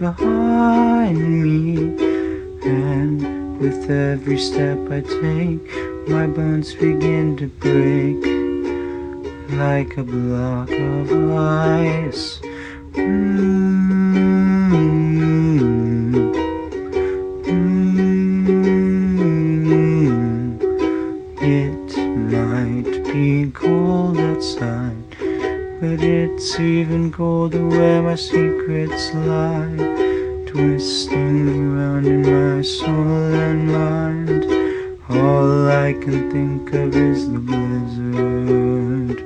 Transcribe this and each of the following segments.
right behind me. And with every step I take, my bones begin to break like a block of ice. It might be cold outside, but it's even colder where my secrets lie, twisting around in my soul and mind. All I can think of is the blizzard.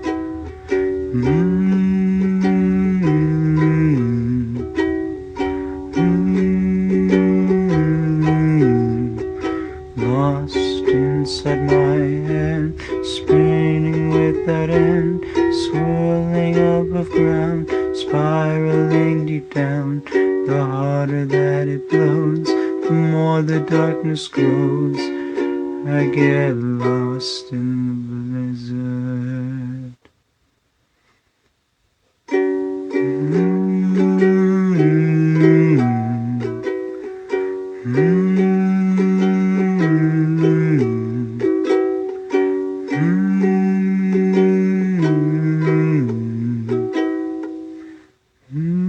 Lost inside my head, spinning without end, swirling above ground, spiraling deep down. The harder that it blows, the more the darkness grows. I get lost in the blizzard. Mm-hmm.